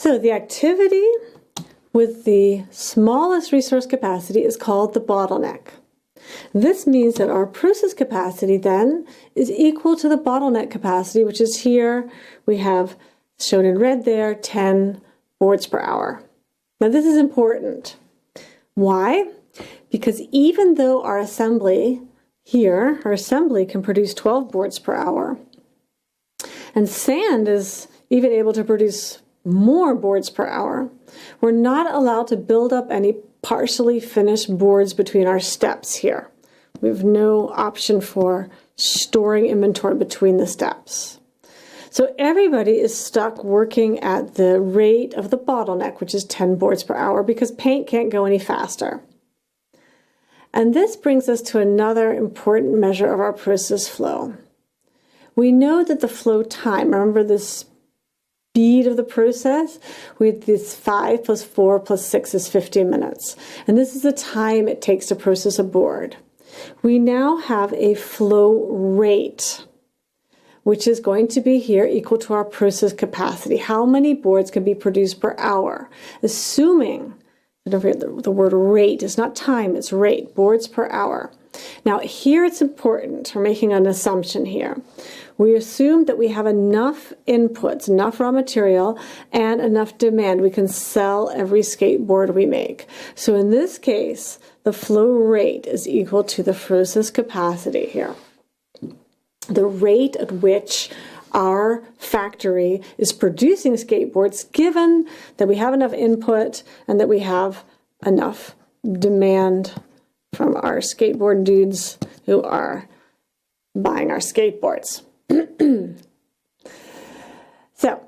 So the activity with the smallest resource capacity is called the bottleneck. This means that our process capacity then is equal to the bottleneck capacity, which is here. We have shown in red there, 10 boards per hour. Now this is important. Why? Because even though our assembly here, our assembly can produce 12 boards per hour, and sand is even able to produce more boards per hour, we're not allowed to build up any partially finished boards between our steps here. We have no option for storing inventory between the steps. So everybody is stuck working at the rate of the bottleneck, which is 10 boards per hour, because paint can't go any faster. And this brings us to another important measure of our process flow. We know that the flow time, remember this speed of the process, with this 5 plus 4 plus 6 is 15 minutes. And this is the time it takes to process a board. We now have a flow rate, which is going to be here equal to our process capacity. How many boards can be produced per hour? Assuming, don't forget the word rate, it's not time, it's rate, boards per hour. Now here it's important, we're making an assumption here. We assume that we have enough inputs, enough raw material, and enough demand. We can sell every skateboard we make. So in this case, the flow rate is equal to the process capacity here. The rate at which our factory is producing skateboards, given that we have enough input and that we have enough demand from our skateboard dudes who are buying our skateboards. So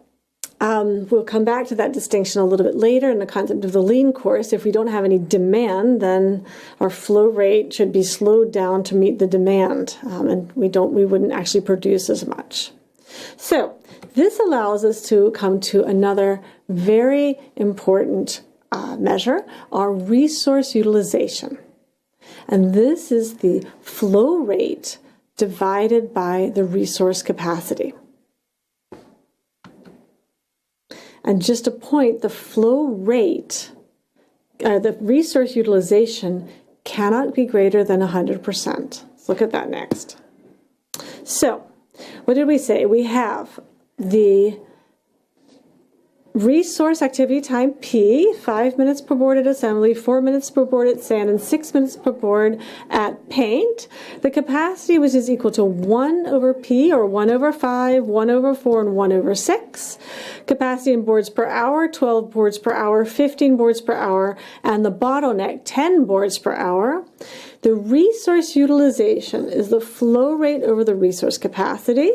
we'll come back to that distinction a little bit later in the concept of the lean course. If we don't have any demand, then our flow rate should be slowed down to meet the demand, and we wouldn't actually produce as much. So this allows us to come to another very important measure, our resource utilization. And this is the flow rate divided by the resource capacity. And just a point, the flow rate, the resource utilization cannot be greater than 100%. Let's look at that next. So, what did we say? We have the resource activity time P, 5 minutes per board at assembly, 4 minutes per board at sand, and 6 minutes per board at paint. The capacity, which is equal to 1 over P, or 1 over 5, 1 over 4, and 1 over 6. Capacity in boards per hour, 12 boards per hour, 15 boards per hour, and the bottleneck, 10 boards per hour. The resource utilization is the flow rate over the resource capacity.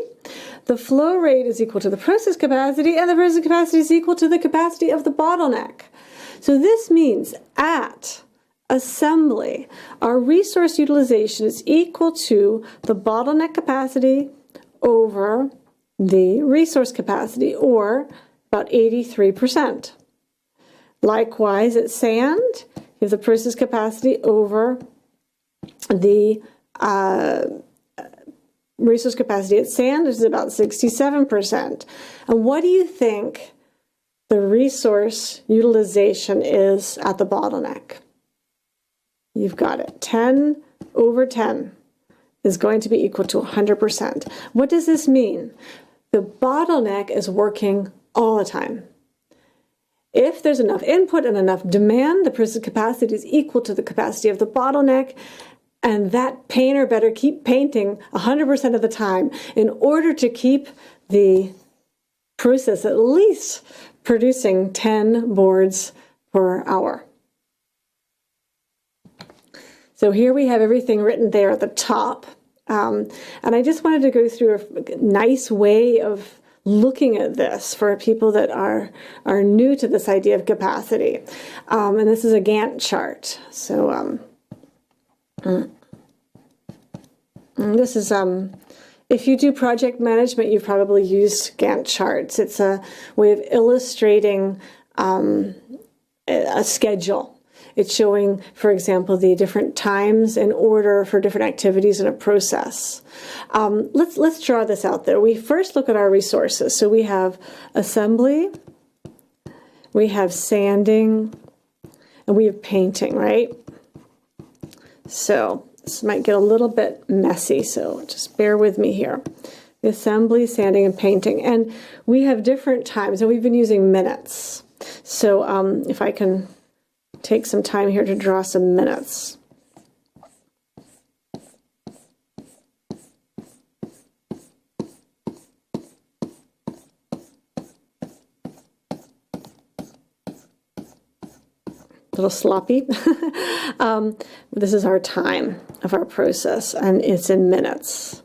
The flow rate is equal to the process capacity, and the process capacity is equal to the capacity of the bottleneck. So this means at assembly, our resource utilization is equal to the bottleneck capacity over the resource capacity, or about 83%. Likewise, at sand, you have the process capacity over the resource capacity at sand is about 67%. And what do you think the resource utilization is at the bottleneck? You've got it. 10 over 10 is going to be equal to 100%. What does this mean? The bottleneck is working all the time. If there's enough input and enough demand, the process capacity is equal to the capacity of the bottleneck. And that painter better keep painting 100% of the time in order to keep the process at least producing 10 boards per hour. So here we have everything written there at the top. And I just wanted to go through a nice way of looking at this for people that are new to this idea of capacity. And this is a Gantt chart. So this is, if you do project management, you've probably used Gantt charts. It's a way of illustrating a schedule. It's showing, for example, the different times in order for different activities in a process. Let's draw this out there. We first look at our resources. So we have assembly, we have sanding, and we have painting, right? So this might get a little bit messy, so just bear with me here. The assembly, sanding, and painting. And we have different times, and we've been using minutes. So if I can take some time here to draw some minutes. A little sloppy. This is our time of our process, and it's in minutes.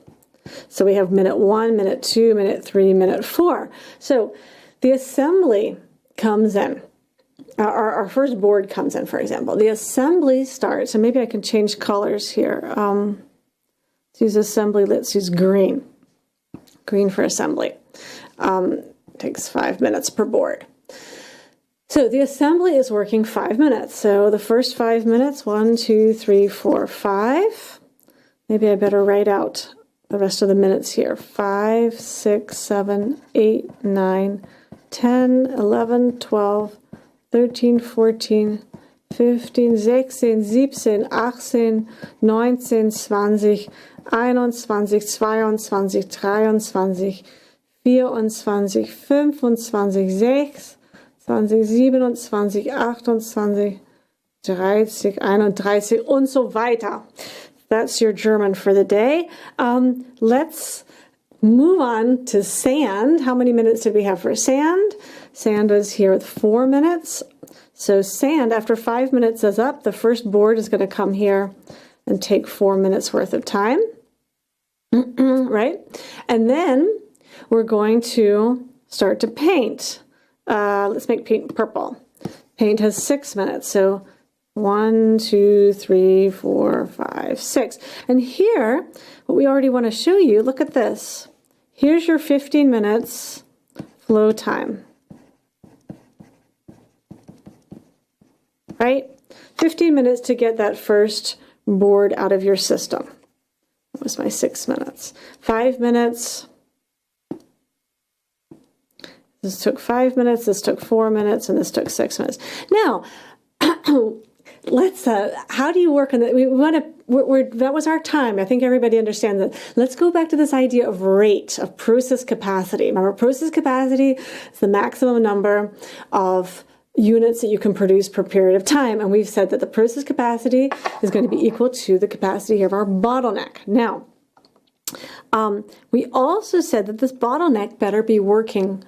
So we have minute 1, minute 2, minute 3, minute 4. So the assembly comes in. Our first board comes in, for example. The assembly starts, and maybe I can change colors here. Let's use assembly, let's use green. Green for assembly. Takes 5 minutes per board. So the assembly is working 5 minutes. So the first 5 minutes, 1, 2, 3, 4, 5. Maybe I better write out the rest of the minutes here. 5, 6, 7, 8, 9, 10, 11, 12, 13, 14, 15, 16, 17, 18, 19, 20, 21, 22, 23, 24, 25, 6, 20, 27, 28, 30, 31 und so weiter. That's your German for the day. Let's move on to sand. How many minutes did we have for sand? Sand was here with 4 minutes. So sand, after 5 minutes is up, the first board is going to come here and take 4 minutes worth of time. Right? And then we're going to start to paint. Let's make paint purple. Paint has 6 minutes. So 1, 2, 3, 4, 5, 6. And here, what we already want to show you, look at this. Here's your 15 minutes flow time. Right? 15 minutes to get that first board out of your system. That was my 6 minutes. 5 minutes. This took 5 minutes, this took 4 minutes, and this took 6 minutes. Now, let's, how do you work on that? We want to, that was our time. I think everybody understands that. Let's go back to this idea of rate, of process capacity. Remember, process capacity is the maximum number of units that you can produce per period of time. And we've said that the process capacity is going to be equal to the capacity of our bottleneck. Now, we also said that this bottleneck better be working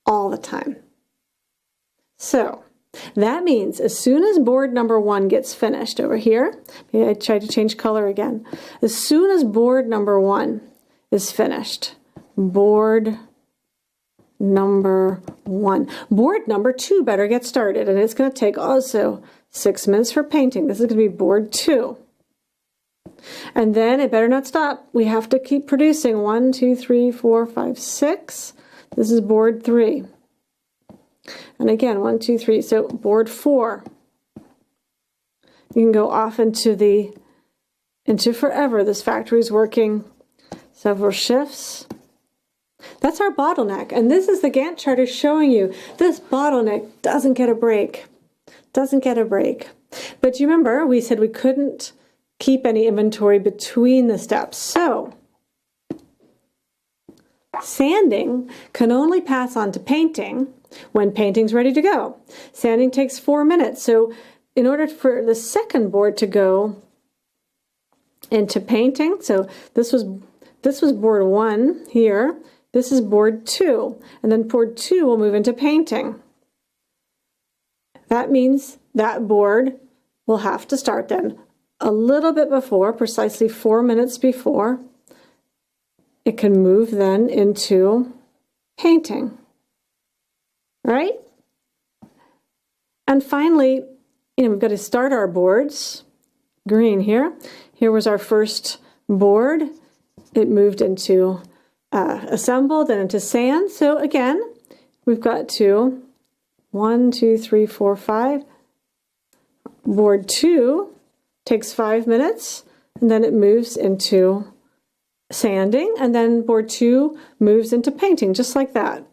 all the time. So that means as soon as board number 1 gets finished over here, maybe I tried to change color again. As soon as board number 1 is finished, board number 1, board number 2 better get started, and it's going to take also 6 minutes for painting. This is going to be board 2. And then it better not stop. We have to keep producing 1, 2, 3, 4, 5, 6. This is board 3. And again, 1, 2, 3. So board 4. You can go off into forever. This factory is working several shifts. That's our bottleneck. And this is the Gantt chart is showing you this bottleneck doesn't get a break. Doesn't get a break. But you remember, we said we couldn't keep any inventory between the steps. So sanding can only pass on to painting when painting's ready to go. Sanding takes 4 minutes. So in order for the second board to go into painting, so this was board 1 here. This is board 2. And then board 2 will move into painting. That means that board will have to start then a little bit before, precisely 4 minutes before. It can move then into painting, right? And finally, we've got to start our boards. Green here. Here was our first board. It moved into assembled and into sand. So again, we've got to 1, 2, 3, 4, 5. Board 2 takes 5 minutes, and then it moves into sanding, and then board 2 moves into painting, just like that.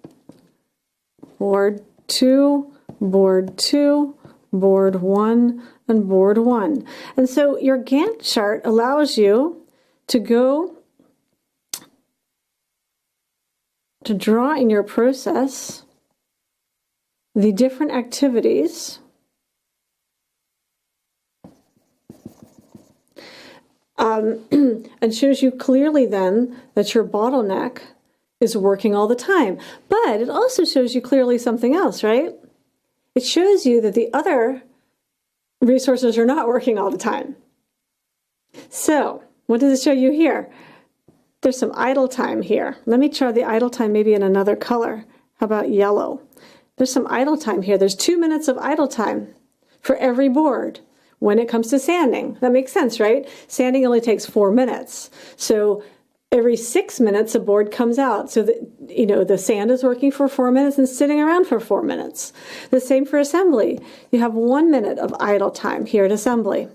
Board 2 board 2, board 1, and board 1. And so your Gantt chart allows you to go to draw in your process the different activities and shows you clearly then that your bottleneck is working all the time. But it also shows you clearly something else, right? It shows you that the other resources are not working all the time. So, what does it show you here? There's some idle time here. Let me try the idle time maybe in another color. How about yellow? There's some idle time here. There's 2 minutes of idle time for every board when it comes to sanding. That makes sense, right? Sanding only takes 4 minutes. So every 6 minutes a board comes out. So that, you know, the sand is working for 4 minutes and sitting around for 4 minutes. The same for assembly. You have 1 minute of idle time here at assembly.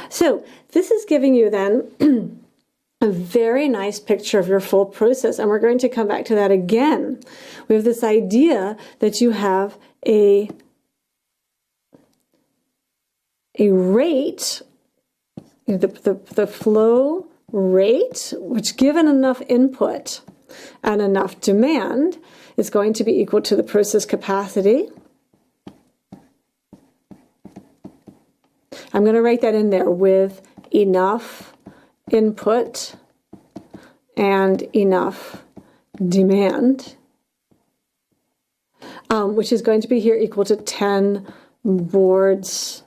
So this is giving you then a very nice picture of your full process, and we're going to come back to that again. We have this idea that you have a rate, the flow rate, which given enough input and enough demand is going to be equal to the process capacity. I'm going to write that in there with enough input and enough demand, which is going to be here equal to 10 boards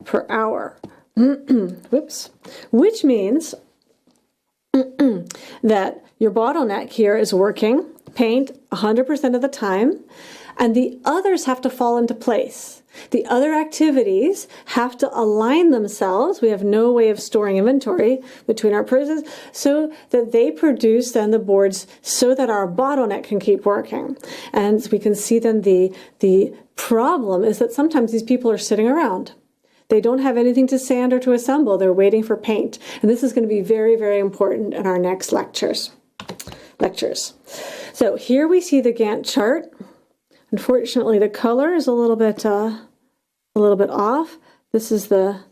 per hour. Whoops. Which means that your bottleneck here is working paint 100% of the time, and the others have to fall into place. The other activities have to align themselves. We have no way of storing inventory between our processes so that they produce then the boards so that our bottleneck can keep working. And we can see then the problem is that sometimes these people are sitting around. They don't have anything to sand or to assemble. They're waiting for paint. And this is going to be very, very important in our next lectures. So here we see the Gantt chart. Unfortunately, the color is a little bit off. This is and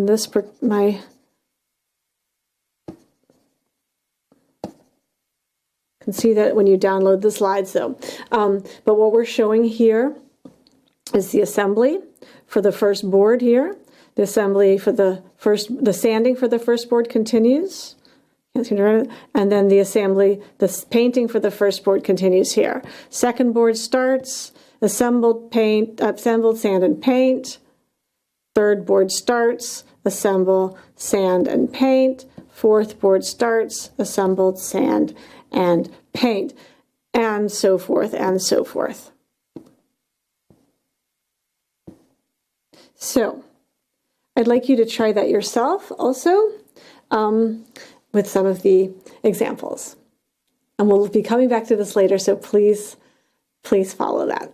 this my can see that when you download the slides though. But what we're showing here is the assembly for the first board here. The assembly for the sanding for the first board continues. And then the assembly, the painting for the first board continues here. Second board starts, assembled, sand and paint. Third board starts, assemble, sand and paint. Fourth board starts, assembled, sand and paint. And so forth and so forth. So, I'd like you to try that yourself also. With some of the examples. And we'll be coming back to this later, so please follow that.